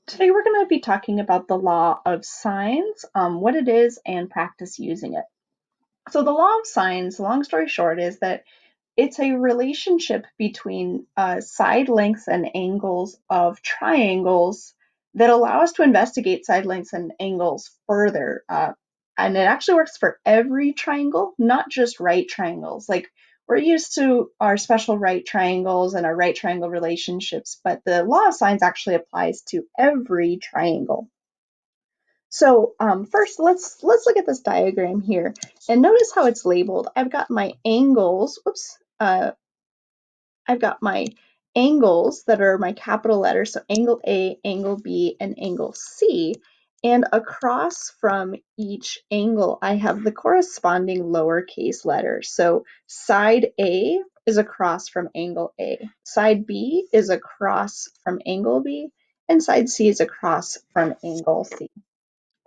Today we're going to be talking about the law of sines, what it is, and practice using it. So the law of sines, long story short, is that it's a relationship between side lengths and angles of triangles that allow us to investigate side lengths and angles further. And it actually works for every triangle, not just right triangles. Like we're used to our special right triangles and our right triangle relationships, but the law of sines actually applies to every triangle. So first, let's look at this diagram here and notice how it's labeled. I've got my angles. Whoops. I've got my angles that are my capital letters, so angle A, angle B, and angle C. And across from each angle, I have the corresponding lowercase letters. So side A is across from angle A, side B is across from angle B, and side C is across from angle C.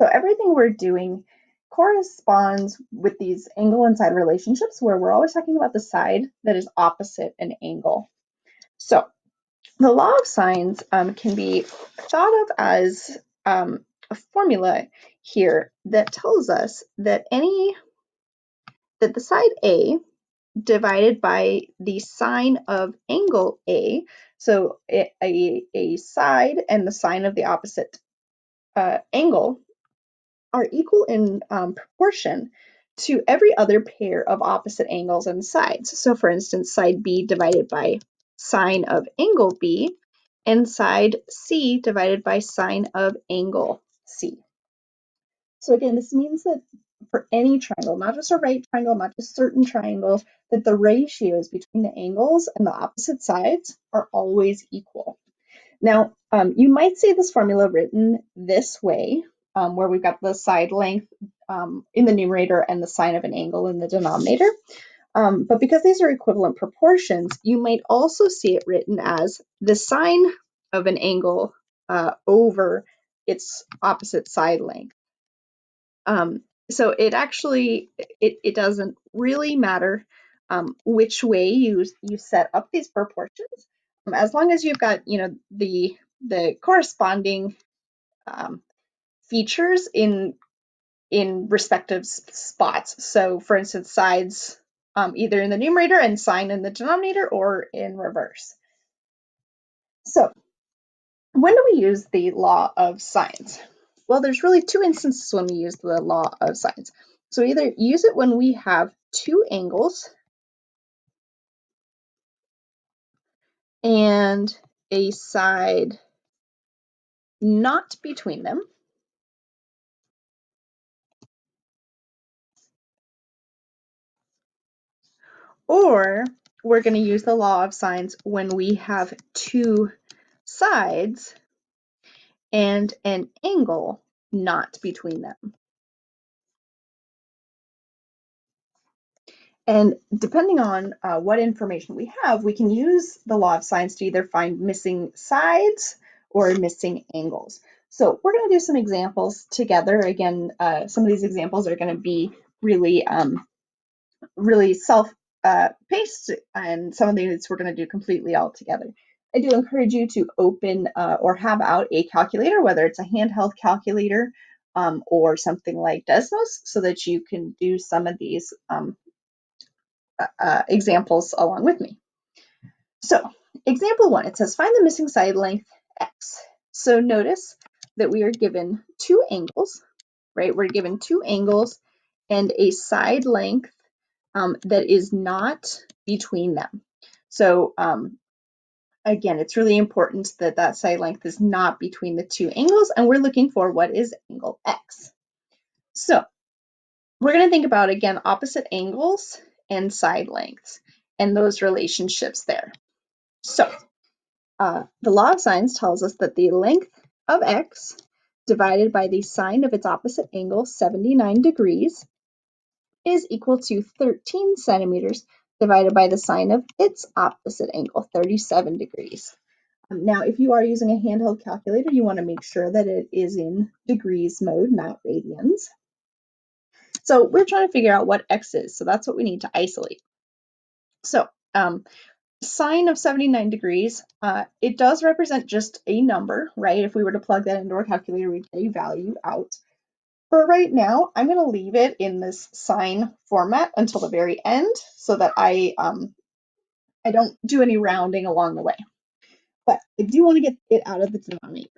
So everything we're doing corresponds with these angle and side relationships where we're always talking about the side that is opposite an angle. So the law of sines can be thought of as a formula here that tells us that the side A divided by the sine of angle A, so a side and the sine of the opposite angle are equal in proportion to every other pair of opposite angles and sides. So for instance, side B divided by sine of angle B, and side C divided by sine of angle C. So again, this means that for any triangle, not just a right triangle, not just certain triangles, that the ratios between the angles and the opposite sides are always equal. Now, you might see this formula written this way, where we've got the side length in the numerator and the sine of an angle in the denominator. But because these are equivalent proportions, you might also see it written as the sine of an angle over its opposite side length. So it doesn't really matter which way you set up these proportions, as long as you've got the corresponding features in respective spots. So for instance, sides either in the numerator and sine in the denominator, or in reverse. So when do we use the law of sines? Well, there's really two instances when we use the law of sines. So either use it when we have two angles and a side not between them, or we're going to use the law of sines when we have two sides and an angle not between them. And depending on what information we have, we can use the law of sines to either find missing sides or missing angles. So we're going to do some examples together. Again, some of these examples are going to be really, really self-paced, and some of these we're going to do completely all together. I do encourage you to open or have out a calculator, whether it's a handheld calculator or something like Desmos, so that you can do some of these examples along with me. So example one, it says find the missing side length x. So notice that we are given two angles, right? We're given two angles and a side length that is not between them. So again, it's really important that that side length is not between the two angles, and we're looking for what is angle x. So we're going to think about, again, opposite angles and side lengths and those relationships there. So the law of sines tells us that the length of x divided by the sine of its opposite angle, 79 degrees, is equal to 13 centimeters divided by the sine of its opposite angle, 37 degrees. Now, if you are using a handheld calculator, you want to make sure that it is in degrees mode, not radians. So we're trying to figure out what x is, so that's what we need to isolate. So sine of 79 degrees, it does represent just a number, right? If we were to plug that into our calculator, we'd get a value out. For right now, I'm going to leave it in this sine format until the very end so that I don't do any rounding along the way. But I do want to get it out of the denominator.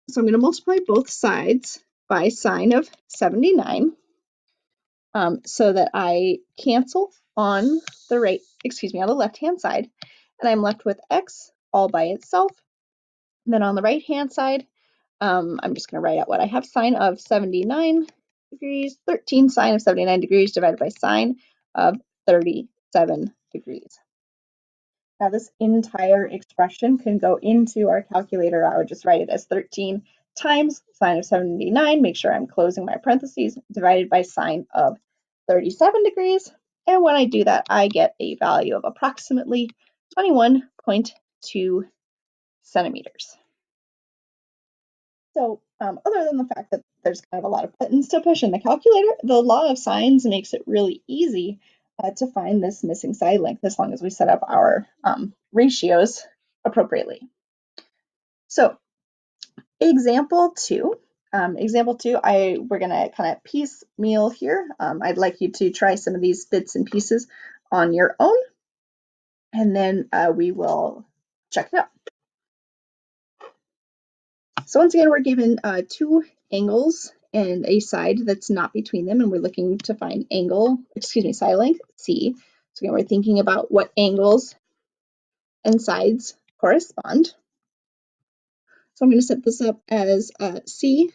So I'm going to multiply both sides by sine of 79 so that I cancel on the on the left-hand side, and I'm left with x all by itself. And then on the right-hand side, I'm just going to write out what I have. Sine of 79 degrees, 13 sine of 79 degrees divided by sine of 37 degrees. Now this entire expression can go into our calculator. I would just write it as 13 times sine of 79, make sure I'm closing my parentheses, divided by sine of 37 degrees. And when I do that, I get a value of approximately 21.2 centimeters. So other than the fact that there's kind of a lot of buttons to push in the calculator, the law of sines makes it really easy to find this missing side length as long as we set up our ratios appropriately. So example two, we're gonna kind of piecemeal here. I'd like you to try some of these bits and pieces on your own, and then we will check it out. So once again, we're given two angles and a side that's not between them, and we're looking to find side length, C. So again, we're thinking about what angles and sides correspond. So I'm going to set this up as C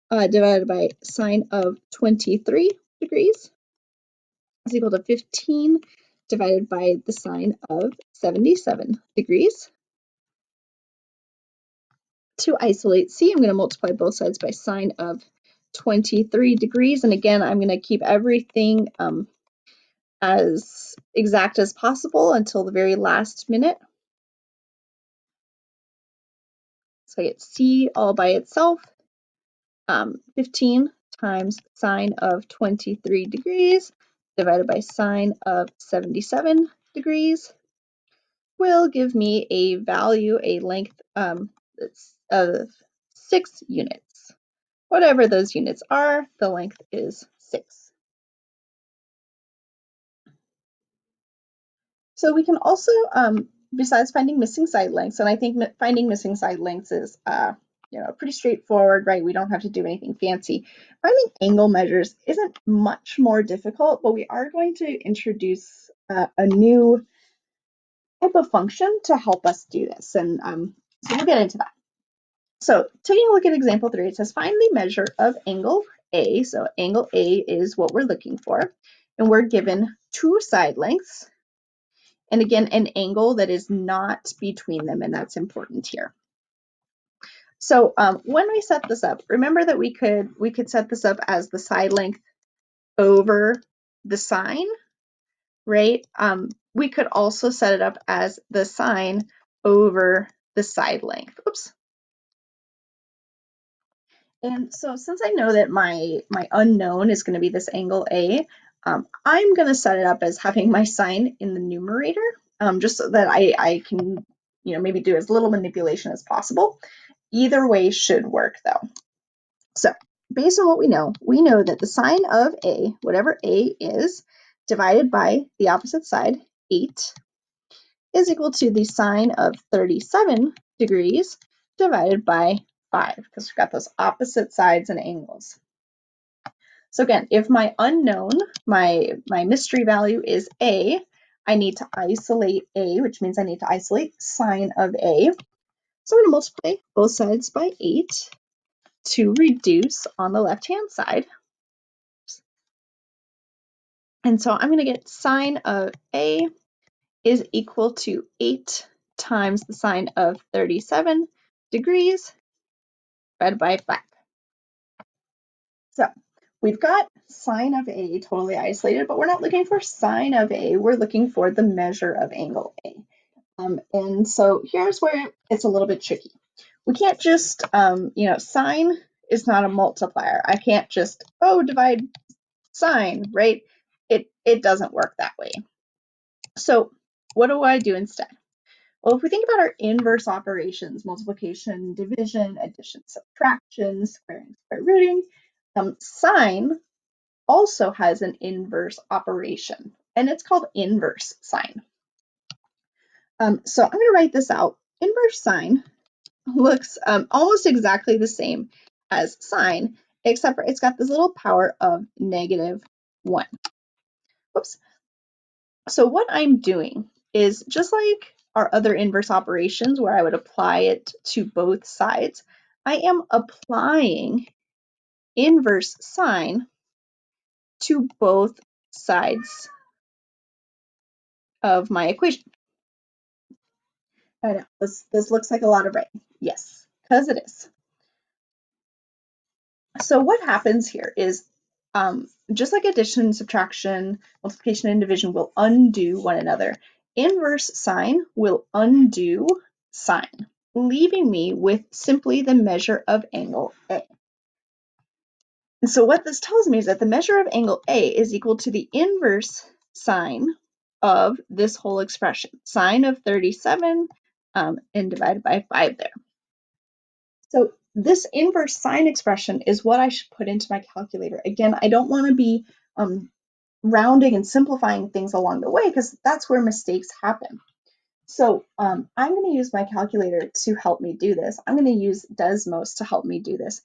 divided by sine of 23 degrees is equal to 15 divided by the sine of 77 degrees. To isolate C, I'm going to multiply both sides by sine of 23 degrees. And again, I'm going to keep everything as exact as possible until the very last minute. So I get C all by itself, 15 times sine of 23 degrees divided by sine of 77 degrees will give me a value, a length of 6 units. Whatever those units are, the length is 6. So we can also, besides finding missing side lengths, and I think finding missing side lengths is pretty straightforward, right? We don't have to do anything fancy. Finding angle measures isn't much more difficult, but we are going to introduce a new type of function to help us do this. And so we'll get into that. So taking a look at example 3, it says find the measure of angle A. So angle A is what we're looking for. And we're given two side lengths. And again, an angle that is not between them, and that's important here. So when we set this up, remember that we could set this up as the side length over the sine, right? We could also set it up as the sine over the side length. Oops. And so since I know that my unknown is going to be this angle A, I'm going to set it up as having my sine in the numerator, just so that I can maybe do as little manipulation as possible. Either way should work though. So based on what we know that the sine of A, whatever A is, divided by the opposite side, 8, is equal to the sine of 37 degrees divided by 5, because we've got those opposite sides and angles. So again, if my unknown, my mystery value is A, I need to isolate A, which means I need to isolate sine of A. So I'm going to multiply both sides by 8 to reduce on the left-hand side. And so I'm going to get sine of A is equal to 8 times the sine of 37 degrees divided by 5. So we've got sine of A totally isolated, but we're not looking for sine of A. We're looking for the measure of angle A. And so here's where it's a little bit tricky. We can't just, sine is not a multiplier. I can't just, divide sine, right? It doesn't work that way. So what do I do instead? Well, if we think about our inverse operations, multiplication, division, addition, subtraction, squaring, square rooting, sine also has an inverse operation, and it's called inverse sine. So I'm going to write this out. Inverse sine looks almost exactly the same as sine, except for it's got this little power of -1. Whoops. So what I'm doing is just like our other inverse operations where I would apply it to both sides, I am applying inverse sine to both sides of my equation. I know, this looks like a lot of writing. Yes, because it is. So what happens here is just like addition, subtraction, multiplication, and division will undo one another, inverse sine will undo sine, leaving me with simply the measure of angle A. And so what this tells me is that the measure of angle A is equal to the inverse sine of this whole expression, sine of 37 and divided by 5 there. So this inverse sine expression is what I should put into my calculator. Again, I don't want to be rounding and simplifying things along the way because that's where mistakes happen. So I'm going to use my calculator to help me do this. I'm going to use Desmos to help me do this.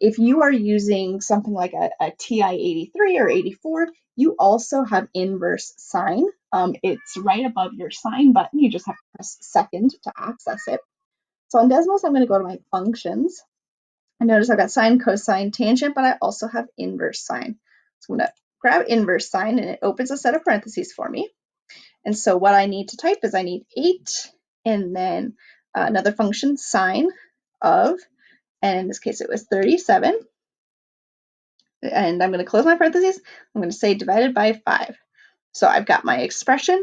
If you are using something like a TI-83 or 84, you also have inverse sine. It's right above your sine button. You just have to press second to access it. So on Desmos, I'm going to go to my functions. I notice I've got sine, cosine, tangent, but I also have inverse sine. So I'm going to grab inverse sine and it opens a set of parentheses for me. And so what I need to type is I need 8 and then another function sine of, and in this case it was 37. And I'm going to close my parentheses. I'm going to say divided by 5. So I've got my expression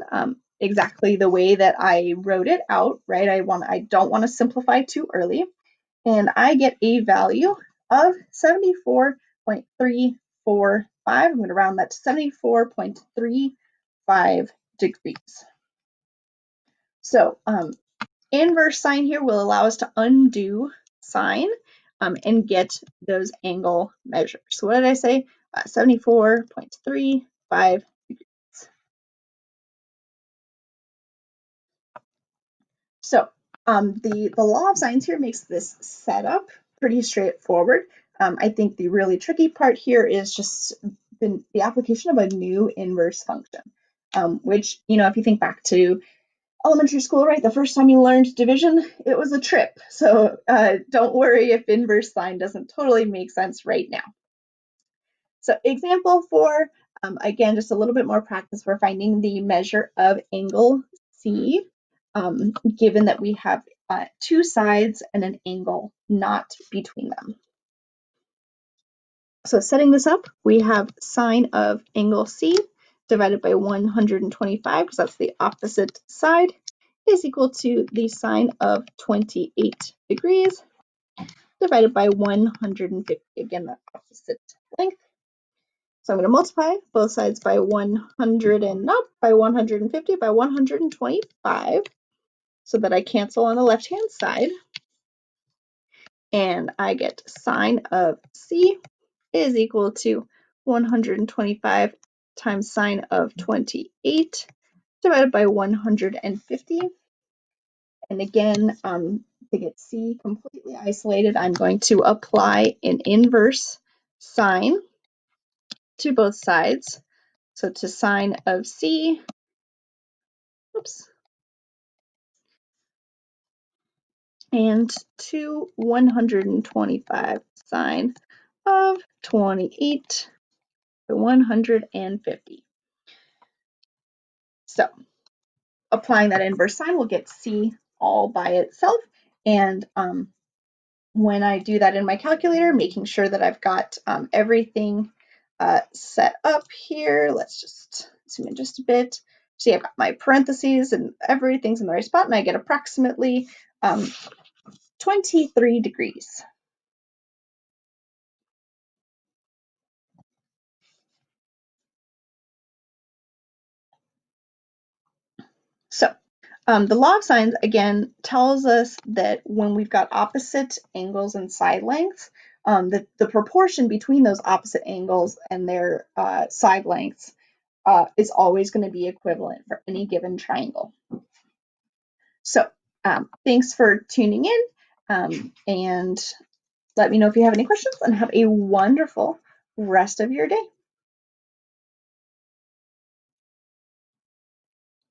exactly the way that I wrote it out, right? I don't want to simplify too early. And I get a value of 74.345. I'm going to round that to 74.35 degrees. So inverse sine here will allow us to undo sine and get those angle measures. So what did I say? 74.35 degrees. So the law of sines here makes this setup pretty straightforward. I think the really tricky part here is just the application of a new inverse function, which, you know, if you think back to elementary school, right, the first time you learned division, it was a trip. So don't worry if inverse sine doesn't totally make sense right now. So example 4, again, just a little bit more practice for finding the measure of angle C, given that we have 2 sides and an angle not between them. So setting this up, we have sine of angle C divided by 125, because that's the opposite side, is equal to the sine of 28 degrees divided by 150, again, the opposite length. So I'm going to multiply both sides by 100 and not by 150 by 125 so that I cancel on the left-hand side. And I get sine of C is equal to 125 times sine of 28 divided by 150. And again, to get C completely isolated, I'm going to apply an inverse sine to both sides. So to sine of C, oops, and to 125 sine of 28 to 150. So applying that inverse sine, we'll get C all by itself. And when I do that in my calculator, making sure that I've got everything set up here, let's just zoom in just a bit. See, I've got my parentheses and everything's in the right spot, and I get approximately 23 degrees. So The law of sines, again, tells us that when we've got opposite angles and side lengths, the proportion between those opposite angles and their side lengths is always going to be equivalent for any given triangle. So thanks for tuning in, and let me know if you have any questions, and have a wonderful rest of your day.